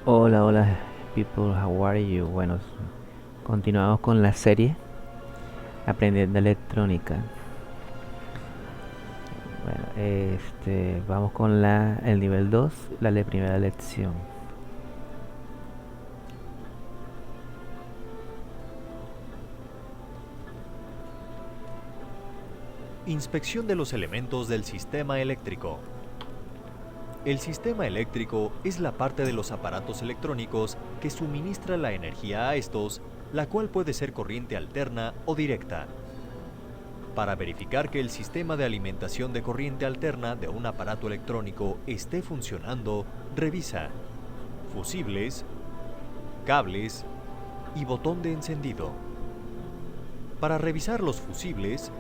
Hola, hola, people, how are you? Bueno, continuamos con la serie Aprendiendo Electrónica. Bueno, vamos con el nivel 2, primera lección. Inspección de los elementos del sistema eléctrico. El sistema eléctrico es la parte de los aparatos electrónicos que suministra la energía a estos, la cual puede ser corriente alterna o directa. Para verificar que el sistema de alimentación de corriente alterna de un aparato electrónico esté funcionando, revisa fusibles, cables y botón de encendido. Para revisar los fusibles,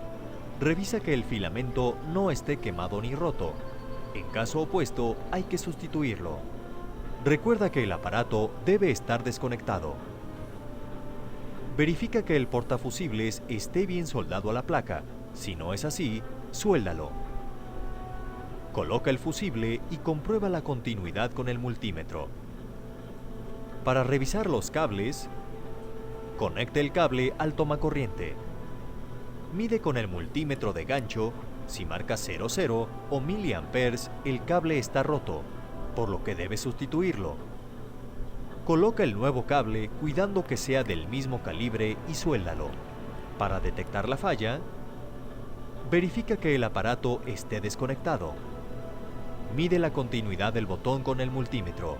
revisa que el filamento no esté quemado ni roto. En caso opuesto, hay que sustituirlo. Recuerda que el aparato debe estar desconectado. Verifica que el portafusibles esté bien soldado a la placa. Si no es así, suéldalo. Coloca el fusible y comprueba la continuidad con el multímetro. Para revisar los cables, conecte el cable al tomacorriente. Mide con el multímetro de gancho. Si marca 00 o miliamperes, el cable está roto, por lo que debe sustituirlo. Coloca el nuevo cable cuidando que sea del mismo calibre y suéldalo. Para detectar la falla, verifica que el aparato esté desconectado. Mide la continuidad del botón con el multímetro.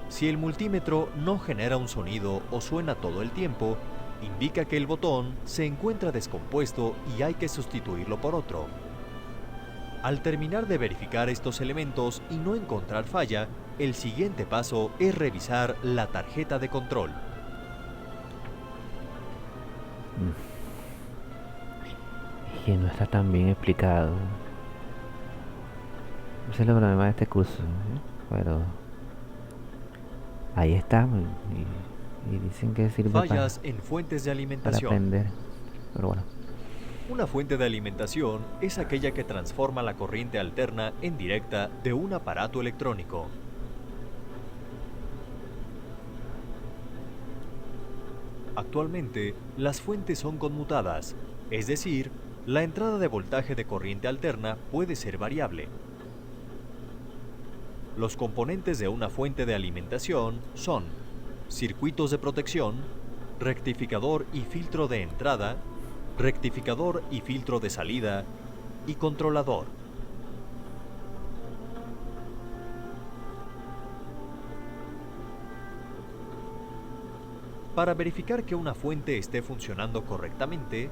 Si el multímetro no genera un sonido o suena todo el tiempo, indica que el botón se encuentra descompuesto y hay que sustituirlo por otro. Al terminar de verificar estos elementos y no encontrar falla, el siguiente paso es revisar la tarjeta de control. Es que no está tan bien explicado. Ese es el problema de este curso, ¿eh? Pero ahí está, y dicen que sirve Fallas en fuentes de para alimentación. aprender. Pero bueno, Una fuente de alimentación es aquella que transforma la corriente alterna en directa de un aparato electrónico. Actualmente, las fuentes son conmutadas, es decir, la entrada de voltaje de corriente alterna puede ser variable. Los componentes de una fuente de alimentación son circuitos de protección, rectificador y filtro de entrada, rectificador y filtro de salida y controlador. Para verificar que una fuente esté funcionando correctamente,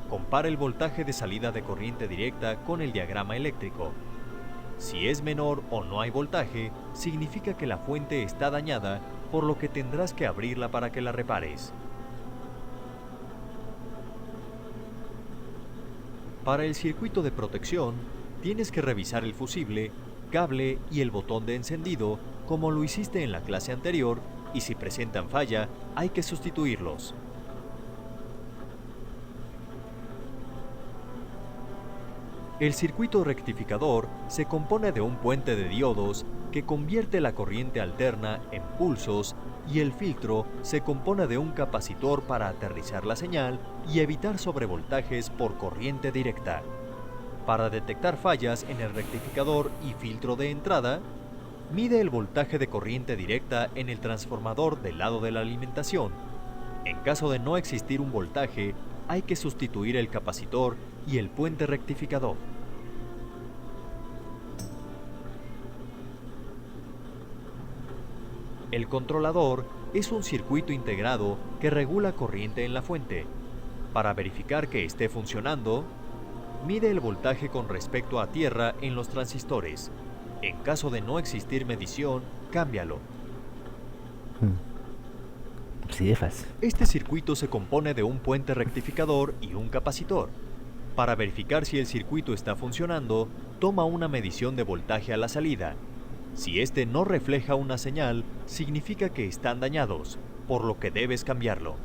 compara el voltaje de salida de corriente directa con el diagrama eléctrico. Si es menor o no hay voltaje, significa que la fuente está dañada, por lo que tendrás que abrirla para que la repares. Para el circuito de protección, tienes que revisar el fusible, cable y el botón de encendido, como lo hiciste en la clase anterior, y si presentan falla, hay que sustituirlos. El circuito rectificador se compone de un puente de diodos que convierte la corriente alterna en pulsos y el filtro se compone de un capacitor para aterrizar la señal y evitar sobrevoltajes por corriente directa. Para detectar fallas en el rectificador y filtro de entrada, mide el voltaje de corriente directa en el transformador del lado de la alimentación. En caso de no existir un voltaje, hay que sustituir el capacitor y el puente rectificador. El controlador es un circuito integrado que regula corriente en la fuente. Para verificar que esté funcionando, mide el voltaje con respecto a tierra en los transistores. En caso de no existir medición, cámbialo. sí de fácil. Este circuito se compone de un puente rectificador y un capacitor. Para verificar si el circuito está funcionando, toma una medición de voltaje a la salida. Si este no refleja una señal, significa que están dañados, por lo que debes cambiarlo.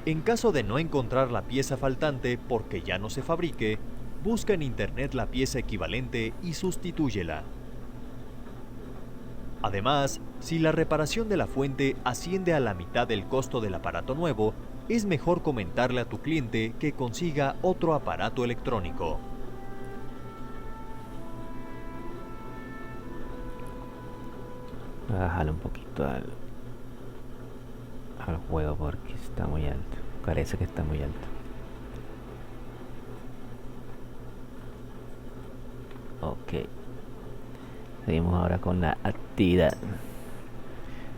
En caso de no encontrar la pieza faltante porque ya no se fabrique, busca en internet la pieza equivalente y sustitúyela. Además, si la reparación de la fuente asciende a la mitad del costo del aparato nuevo, es mejor comentarle a tu cliente que consiga otro aparato electrónico. Voy a bajarle un poquito al juego porque está muy alto. Parece que está muy alto. Ok. Seguimos ahora con la actividad.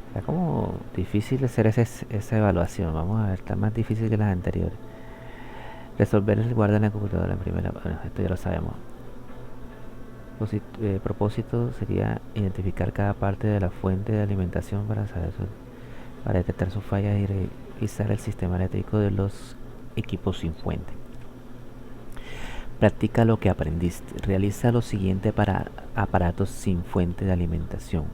Está como difícil hacer esa evaluación. Vamos a ver, está más difícil que las anteriores. Resolver el guarda en la computadora en primera. Bueno, esto ya lo sabemos. Propósito sería identificar cada parte de la fuente de alimentación para detectar sus fallas y revisar el sistema eléctrico de los equipos sin fuente. Practica lo que aprendiste. Realiza lo siguiente para aparatos sin fuente de alimentación.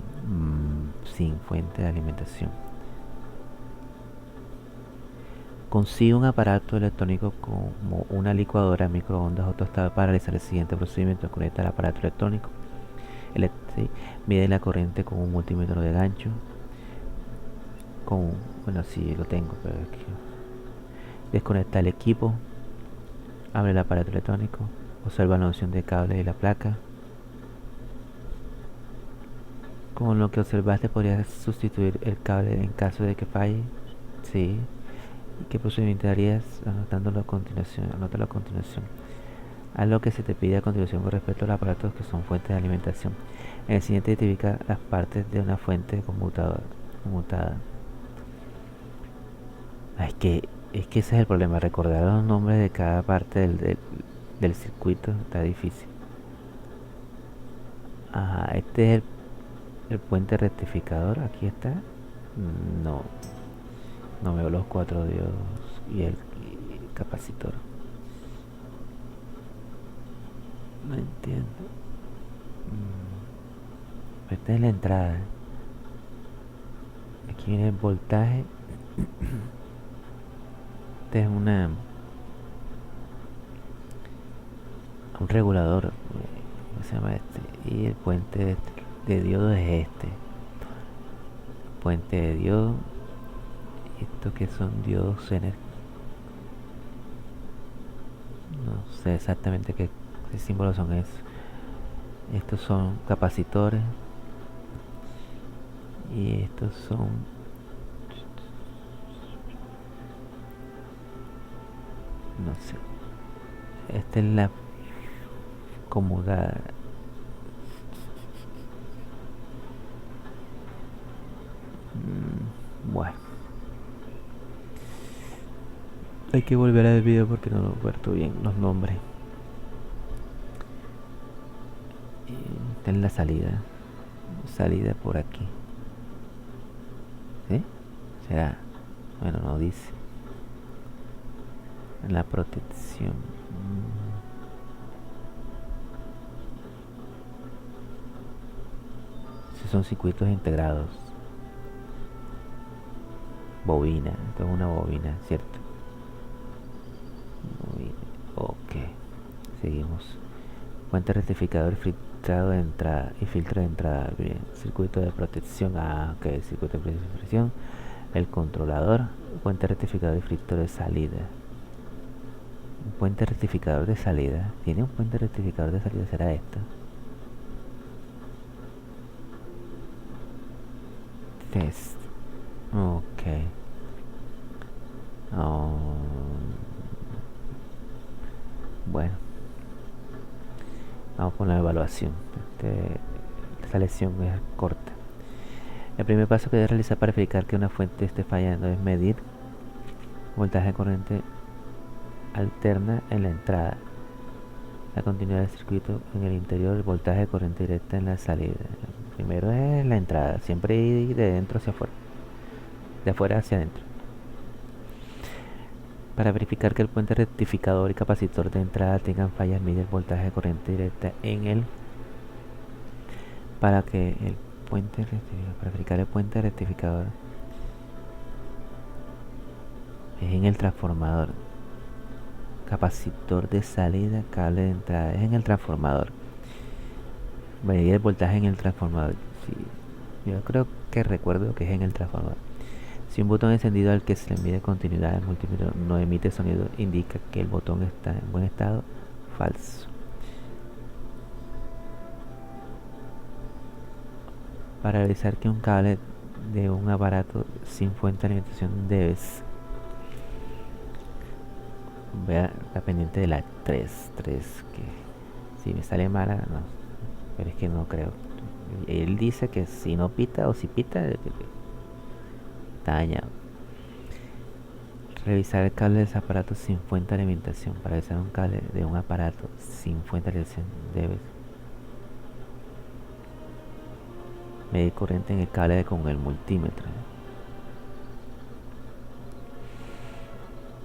Sin fuente de alimentación. Consigue un aparato electrónico como una licuadora, microondas o tostador para realizar el siguiente procedimiento. Conecta el aparato electrónico. ¿Sí? Mide la corriente con un multímetro de gancho. Bueno, sí lo tengo, pero es que desconecta el equipo. Abre el aparato electrónico. Observa la opción de cable y la placa. Con lo que observaste podrías sustituir el cable en caso de que falle. Sí. ¿Y qué procedimiento harías? Anótalo a continuación. Haz lo que se te pide a continuación con respecto a los aparatos que son fuentes de alimentación. En el siguiente identifica las partes de una fuente conmutada. Es que ese es el problema. Recordar los nombres de cada parte del circuito está difícil. Ajá, este es el puente rectificador. Aquí está. No veo los 4 diodos y el capacitor. No entiendo. Esta es la entrada. Aquí viene el voltaje. Este es un regulador. ¿Cómo se llama este? Y el puente de diodo es este. Puente de diodo. Estos que son diodos no sé exactamente qué símbolos son esos. Estos son capacitores y estos son no sé. Esta es la acomodada. Bueno, hay que volver al video porque no recuerdo bien los nombres. Esta es la salida por aquí. ¿Sí? ¿Será? Bueno, no dice. La protección. Si son circuitos integrados. Bobina. Esto es una bobina, ¿cierto? Ok. Seguimos. Puente rectificador, filtrado de entrada y filtro de entrada. Bien. Circuito de protección. Ok. Circuito de protección. El controlador. Puente rectificador y filtro de salida. Un puente rectificador de salida. ¿Tiene un puente rectificador de salida? ¿Será esto? Test. Ok. Bueno. Vamos con la evaluación. Esta lección es corta. El primer paso que debes realizar para verificar que una fuente esté fallando es medir voltaje de corriente alterna en la entrada, la continuidad del circuito en el interior, el voltaje de corriente directa en la salida. Primero es la entrada, siempre ir de dentro hacia afuera, de afuera hacia adentro. Para verificar que el puente rectificador y capacitor de entrada tengan fallas, mide el voltaje de corriente directa en el para verificar el puente rectificador es en el transformador. Capacitor de salida, cable de entrada es en el transformador. Medir el voltaje en el transformador. Sí. Yo creo que recuerdo que es en el transformador. Si un botón encendido al que se le mide continuidad al multímetro no emite sonido, indica que el botón está en buen estado. Falso. Para revisar que un cable de un aparato sin fuente de alimentación debes ver la pendiente de la 3 que si me sale mala, no, pero es que no creo. Él dice que si no pita o si pita, está dañado. Revisar el cable de ese aparato sin fuente de alimentación. Para revisar un cable de un aparato sin fuente de alimentación debes medir corriente en el cable con el multímetro.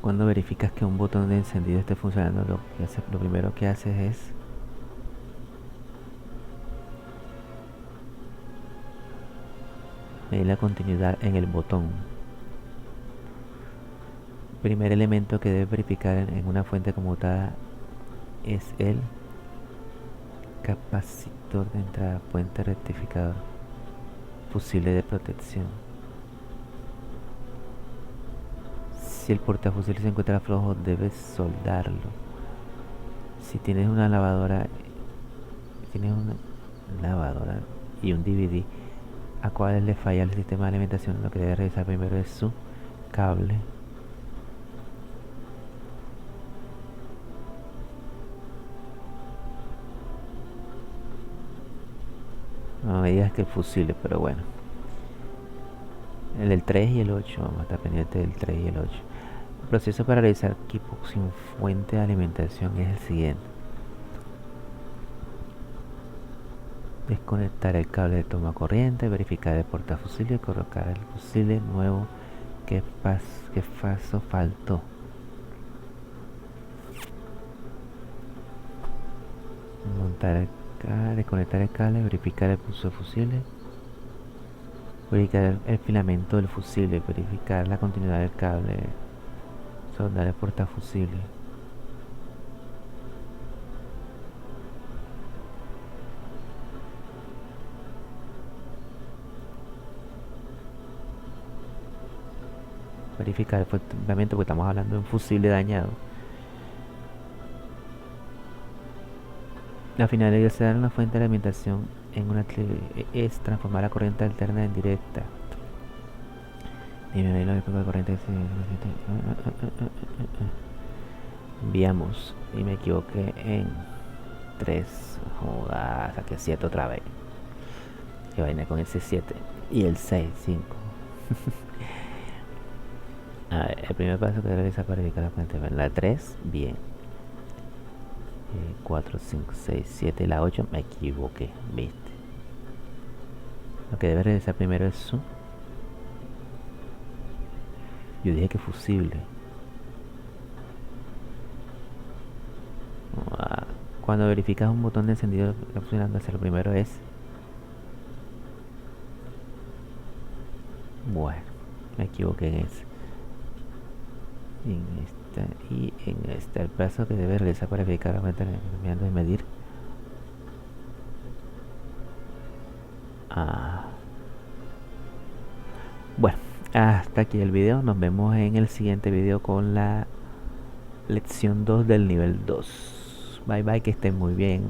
Cuando verificas que un botón de encendido esté funcionando, lo primero que haces es medir la continuidad en el botón. Primer elemento que debes verificar en una fuente conmutada es el capacitor de entrada, puente rectificador, fusible de protección. Si el portafusible se encuentra flojo, debes soldarlo. Si tienes una lavadora y un DVD a cuál le falla el sistema de alimentación, lo que debes revisar primero es su cable. No me digas que el fusible, pero bueno. El 3 y el 8, vamos a estar pendiente del 3 y el 8. El proceso para realizar equipo sin fuente de alimentación es el siguiente. Desconectar el cable de toma corriente, verificar el portafusible y colocar el fusible nuevo. ¿Qué paso faltó? Montar el cable, desconectar el cable, verificar el pulso fusible, verificar el filamento del fusible, verificar la continuidad del cable, soldar el portafusible. Verificar el filamento porque estamos hablando de un fusible dañado. La finalidad de dar una fuente de alimentación en una es transformar la corriente alterna en directa. Dime lo que de corriente. Enviamos y me equivoqué en 3. Joda, saqué 7 otra vez. Que vaina con ese 7 y el 6, 5. A ver, el primer paso que debe realizar para verificar la fuente. La 3, bien. 4, 5, 6, 7, la 8 me equivoqué, viste. Lo que debe realizar primero es su. Yo dije que fusible. Cuando verificas un botón de encendido que está funcionando, lo primero es. Bueno, me equivoqué en ese. En esta y en esta. El paso que debe realizar para verificar la fuente de medir. Bueno, hasta aquí el video. Nos vemos en el siguiente video con la lección 2 del nivel 2. Bye bye, que estén muy bien.